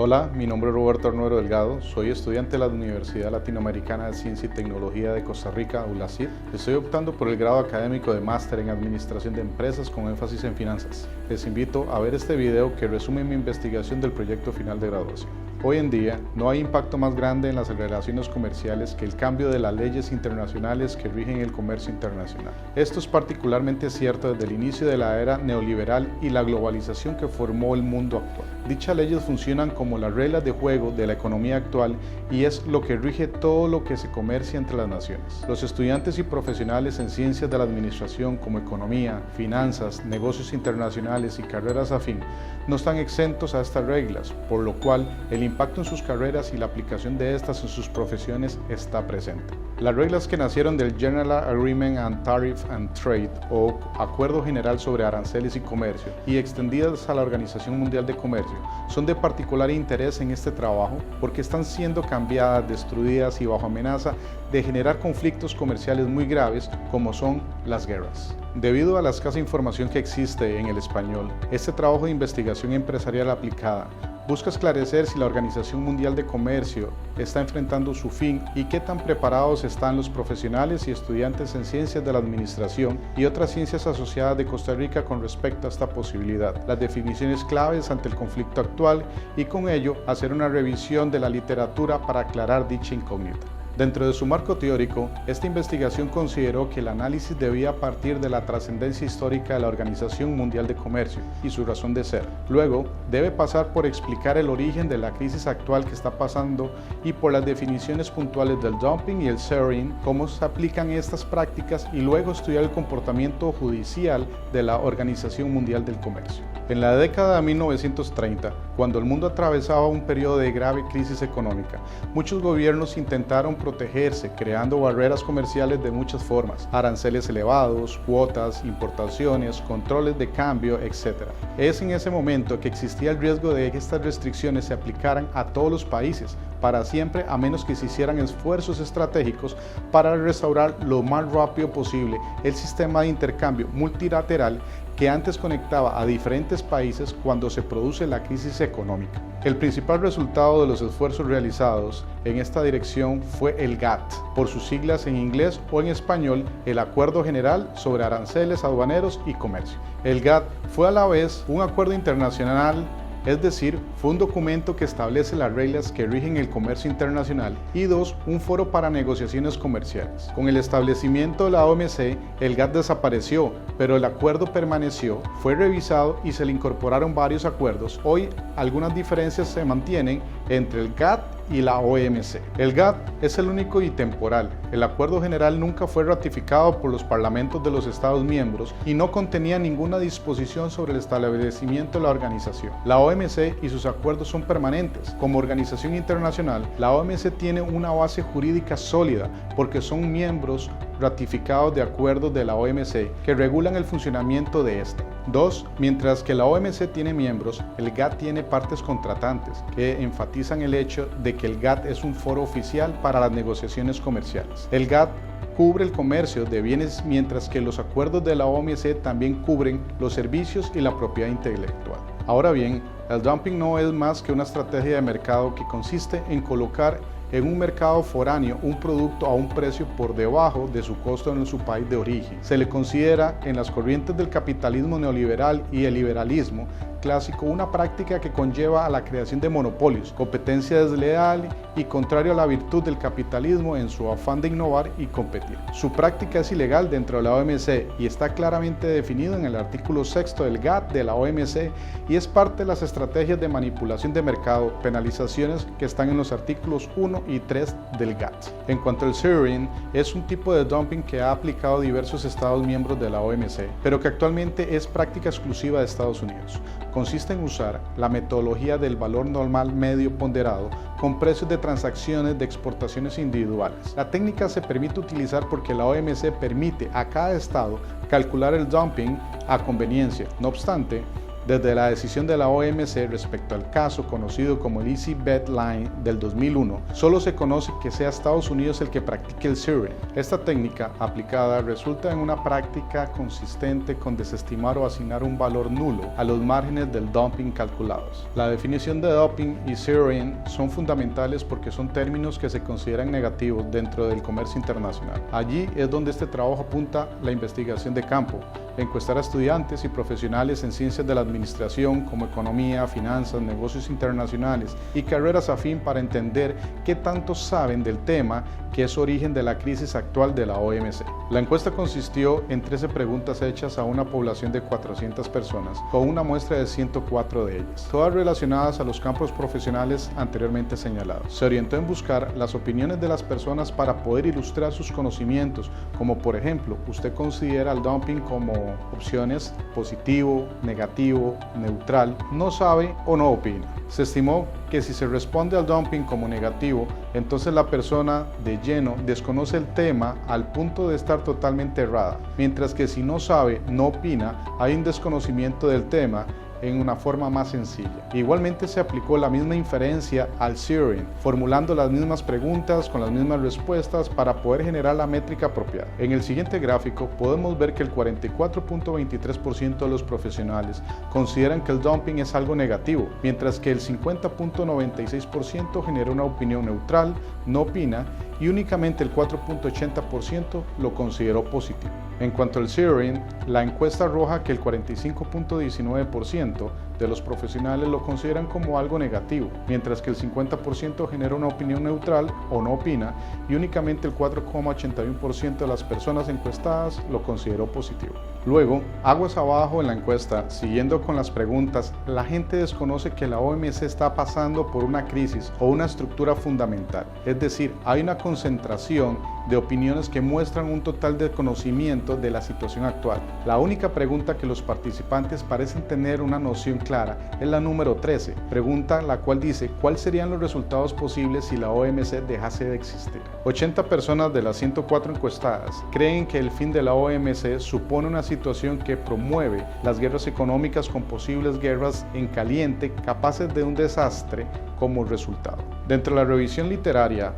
Hola, mi nombre es Roberto Arnuero Delgado, soy estudiante de la Universidad Latinoamericana de Ciencia y Tecnología de Costa Rica, ULACIT. Estoy optando por el grado académico de Máster en Administración de Empresas con énfasis en Finanzas. Les invito a ver este video que resume mi investigación del proyecto final de graduación. Hoy en día, no hay impacto más grande en las relaciones comerciales que el cambio de las leyes internacionales que rigen el comercio internacional. Esto es particularmente cierto desde el inicio de la era neoliberal y la globalización que formó el mundo actual. Dichas leyes funcionan como las reglas de juego de la economía actual y es lo que rige todo lo que se comercia entre las naciones. Los estudiantes y profesionales en ciencias de la administración como economía, finanzas, negocios internacionales y carreras afín no están exentos a estas reglas, por lo cual el impacto en sus carreras y la aplicación de estas en sus profesiones está presente. Las reglas que nacieron del General Agreement on Tariff and Trade o Acuerdo General sobre Aranceles y Comercio y extendidas a la Organización Mundial de Comercio son de particular interés en este trabajo porque están siendo cambiadas, destruidas y bajo amenaza de generar conflictos comerciales muy graves como son las guerras. Debido a la escasa información que existe en el español, este trabajo de investigación empresarial aplicada busca esclarecer si la Organización Mundial de Comercio está enfrentando su fin y qué tan preparados están los profesionales y estudiantes en ciencias de la administración y otras ciencias asociadas de Costa Rica con respecto a esta posibilidad, las definiciones claves ante el conflicto actual y con ello hacer una revisión de la literatura para aclarar dicha incógnita. Dentro de su marco teórico, esta investigación consideró que el análisis debía partir de la trascendencia histórica de la Organización Mundial de Comercio y su razón de ser. Luego, debe pasar por explicar el origen de la crisis actual que está pasando y por las definiciones puntuales del dumping y el sharing, cómo se aplican estas prácticas y luego estudiar el comportamiento judicial de la Organización Mundial del Comercio. En la década de 1930, cuando el mundo atravesaba un periodo de grave crisis económica, muchos gobiernos intentaron protegerse creando barreras comerciales de muchas formas, aranceles elevados, cuotas, importaciones, controles de cambio, etc. Es en ese momento que existía el riesgo de que estas restricciones se aplicaran a todos los países para siempre, a menos que se hicieran esfuerzos estratégicos para restaurar lo más rápido posible el sistema de intercambio multilateral que antes conectaba a diferentes países cuando se produce la crisis económica. El principal resultado de los esfuerzos realizados en esta dirección fue el GATT, por sus siglas en inglés o en español, el Acuerdo General sobre Aranceles Aduaneros y Comercio. El GATT fue a la vez un acuerdo internacional, es decir, fue un documento que establece las reglas que rigen el comercio internacional y dos, un foro para negociaciones comerciales. Con el establecimiento de la OMC, el GATT desapareció, pero el acuerdo permaneció, fue revisado y se le incorporaron varios acuerdos. Hoy, algunas diferencias se mantienen entre el GATT y la OMC. El GATT es el único y temporal. El acuerdo general nunca fue ratificado por los parlamentos de los Estados miembros y no contenía ninguna disposición sobre el establecimiento de la organización. La OMC y sus acuerdos son permanentes. Como organización internacional, la OMC tiene una base jurídica sólida porque son miembros ratificados de acuerdos de la OMC que regulan el funcionamiento de esta. 2. Mientras que la OMC tiene miembros, el GATT tiene partes contratantes que enfatizan el hecho de que el GATT es un foro oficial para las negociaciones comerciales. El GATT cubre el comercio de bienes mientras que los acuerdos de la OMC también cubren los servicios y la propiedad intelectual. Ahora bien, el dumping no es más que una estrategia de mercado que consiste en colocar en un mercado foráneo un producto a un precio por debajo de su costo en su país de origen. Se le considera en las corrientes del capitalismo neoliberal y el liberalismo clásico una práctica que conlleva a la creación de monopolios, competencia desleal y contrario a la virtud del capitalismo en su afán de innovar y competir. Su práctica es ilegal dentro de la OMC y está claramente definido en el artículo 6 del GATT de la OMC y es parte de las estrategias de manipulación de mercado, penalizaciones que están en los artículos 1 y 3 del GATT. En cuanto al sharing, es un tipo de dumping que ha aplicado diversos estados miembros de la OMC, pero que actualmente es práctica exclusiva de Estados Unidos. Consiste en usar la metodología del valor normal medio ponderado con precios de transacciones de exportaciones individuales. La técnica se permite utilizar porque la OMC permite a cada estado calcular el dumping a conveniencia. No obstante, Desde la decisión de la OMC respecto al caso conocido como el Easy Bet Line del 2001, solo se conoce que sea Estados Unidos el que practique el zeroing. Esta técnica aplicada resulta en una práctica consistente con desestimar o asignar un valor nulo a los márgenes del dumping calculados. La definición de dumping y zeroing son fundamentales porque son términos que se consideran negativos dentro del comercio internacional. Allí es donde este trabajo apunta la investigación de campo, encuestar a estudiantes y profesionales en ciencias de la administración como economía, finanzas, negocios internacionales y carreras afín para entender qué tanto saben del tema que es origen de la crisis actual de la OMC. La encuesta consistió en 13 preguntas hechas a una población de 400 personas, con una muestra de 104 de ellas, todas relacionadas a los campos profesionales anteriormente señalados. Se orientó en buscar las opiniones de las personas para poder ilustrar sus conocimientos, como por ejemplo, ¿usted considera el dumping como opciones positivo, negativo, neutral, no sabe o no opina? Se estimó que si se responde al dumping como negativo, entonces la persona de lleno desconoce el tema al punto de estar totalmente errada, mientras que si no sabe, no opina, hay un desconocimiento del tema en una forma más sencilla. Igualmente se aplicó la misma inferencia al zeroing, formulando las mismas preguntas con las mismas respuestas para poder generar la métrica apropiada. En el siguiente gráfico podemos ver que el 44.23% de los profesionales consideran que el dumping es algo negativo, mientras que el 50.96% genera una opinión neutral, no opina, y únicamente el 4.80% lo consideró positivo. En cuanto al zeroing, la encuesta arroja que el 45.19% de los profesionales lo consideran como algo negativo, mientras que el 50% genera una opinión neutral o no opina y únicamente el 4.81% de las personas encuestadas lo consideró positivo. Luego, aguas abajo en la encuesta, siguiendo con las preguntas, la gente desconoce que la OMC está pasando por una crisis o una estructura fundamental, es decir, hay una concentración de opiniones que muestran un total desconocimiento de la situación actual. La única pregunta que los participantes parecen tener una noción clara es la número 13, pregunta la cual dice ¿cuáles serían los resultados posibles si la OMC dejase de existir? 80 personas de las 104 encuestadas creen que el fin de la OMC supone una situación que promueve las guerras económicas con posibles guerras en caliente capaces de un desastre como resultado. Dentro de la revisión literaria,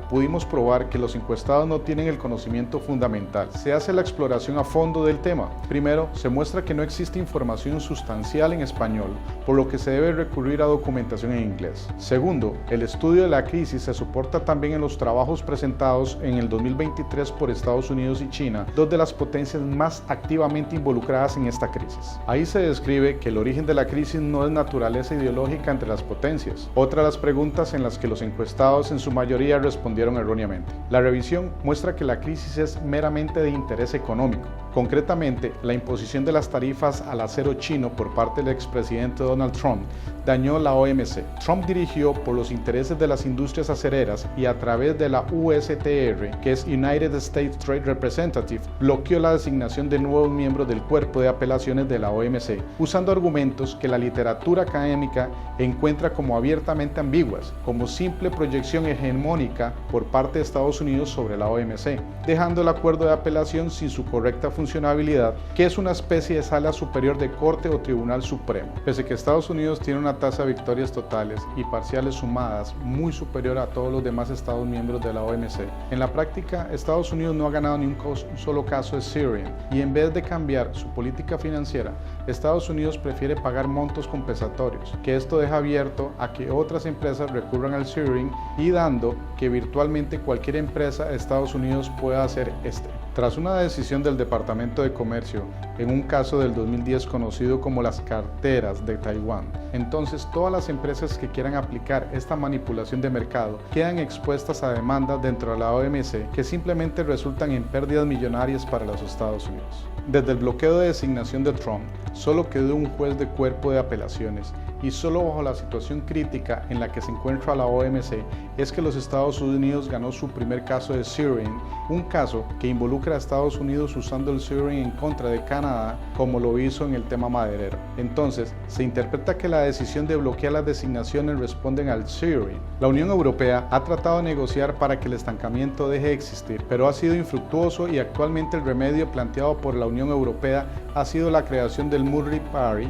pudimos probar que los encuestados no tienen el conocimiento fundamental. Se hace la exploración a fondo del tema. Primero, se muestra que no existe información sustancial en español, por lo que se debe recurrir a documentación en inglés. Segundo, el estudio de la crisis se soporta también en los trabajos presentados en el 2023 por Estados Unidos y China, dos de las potencias más activamente involucradas en esta crisis. Ahí se describe que el origen de la crisis no es naturaleza ideológica entre las potencias. Otra de las preguntas en las que los encuestados en su mayoría respondieron erróneamente. La revisión muestra que la crisis es meramente de interés económico. Concretamente, la imposición de las tarifas al acero chino por parte del expresidente Donald Trump dañó la OMC. Trump dirigió por los intereses de las industrias acereras y a través de la USTR, que es United States Trade Representative, bloqueó la designación de nuevos miembros del cuerpo de apelaciones de la OMC, usando argumentos que la literatura académica encuentra como abiertamente ambiguas, como simple proyección hegemónica por parte de Estados Unidos sobre la OMC, dejando el acuerdo de apelación sin su correcta funcionabilidad, que es una especie de sala superior de corte o tribunal supremo. Pese a que Estados Unidos tiene una tasa de victorias totales y parciales sumadas muy superior a todos los demás Estados miembros de la OMC, en la práctica Estados Unidos no ha ganado ni un solo caso de zeroing, y en vez de cambiar su política financiera, Estados Unidos prefiere pagar montos compensatorios, que esto deja abierto a que otras empresas recurran al zeroing y dando que virtualmente cualquier empresa de Estados Unidos pueda hacer este. Tras una decisión del Departamento de Comercio en un caso del 2010 conocido como las carteras de Taiwán, entonces todas las empresas que quieran aplicar esta manipulación de mercado quedan expuestas a demandas dentro de la OMC que simplemente resultan en pérdidas millonarias para los Estados Unidos. Desde el bloqueo de designación de Trump, solo quedó un juez de cuerpo de apelaciones y solo bajo la situación crítica en la que se encuentra la OMC es que los Estados Unidos ganó su primer caso de zeroing, un caso que involucra a Estados Unidos usando el zeroing en contra de Canadá como lo hizo en el tema maderero. Entonces, se interpreta que la decisión de bloquear las designaciones responden al zeroing. La Unión Europea ha tratado de negociar para que el estancamiento deje de existir, pero ha sido infructuoso y actualmente el remedio planteado por la Unión Europea ha sido la creación del Murray Party,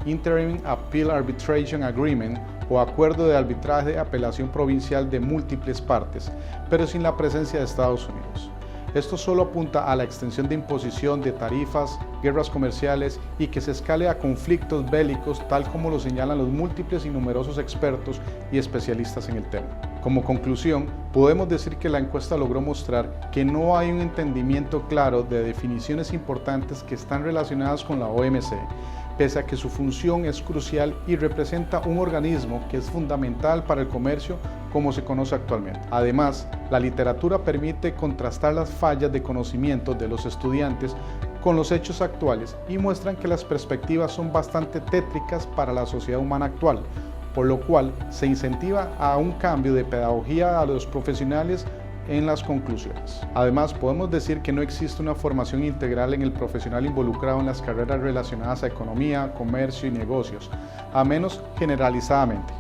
Interim Appeal Arbitration Agreement o acuerdo de arbitraje de apelación provincial de múltiples partes, pero sin la presencia de Estados Unidos. Esto solo apunta a la extensión de imposición de tarifas, guerras comerciales y que se escale a conflictos bélicos, tal como lo señalan los múltiples y numerosos expertos y especialistas en el tema. Como conclusión, podemos decir que la encuesta logró mostrar que no hay un entendimiento claro de definiciones importantes que están relacionadas con la OMC, pese a que su función es crucial y representa un organismo que es fundamental para el comercio como se conoce actualmente. Además, la literatura permite contrastar las fallas de conocimiento de los estudiantes con los hechos actuales y muestran que las perspectivas son bastante tétricas para la sociedad humana actual, por lo cual se incentiva a un cambio de pedagogía a los profesionales en las conclusiones. Además, podemos decir que no existe una formación integral en el profesional involucrado en las carreras relacionadas a economía, comercio y negocios, a menos generalizadamente.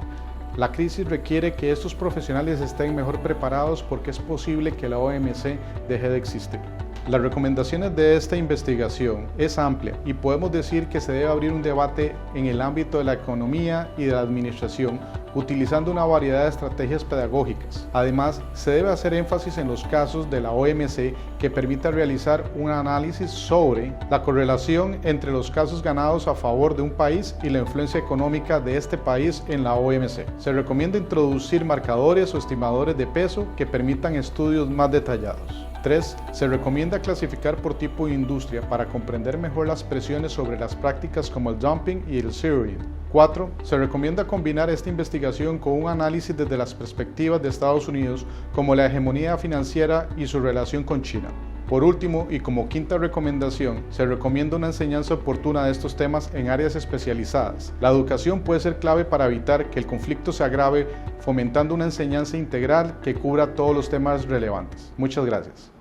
La crisis requiere que estos profesionales estén mejor preparados porque es posible que la OMC deje de existir. Las recomendaciones de esta investigación es amplia y podemos decir que se debe abrir un debate en el ámbito de la economía y de la administración utilizando una variedad de estrategias pedagógicas. Además, se debe hacer énfasis en los casos de la OMC que permita realizar un análisis sobre la correlación entre los casos ganados a favor de un país y la influencia económica de este país en la OMC. Se recomienda introducir marcadores o estimadores de peso que permitan estudios más detallados. 3. Se recomienda clasificar por tipo de industria para comprender mejor las presiones sobre las prácticas como el dumping y el zeroing. 4. Se recomienda combinar esta investigación con un análisis desde las perspectivas de Estados Unidos como la hegemonía financiera y su relación con China. Por último, y como quinta recomendación, se recomienda una enseñanza oportuna de estos temas en áreas especializadas. La educación puede ser clave para evitar que el conflicto se agrave, fomentando una enseñanza integral que cubra todos los temas relevantes. Muchas gracias.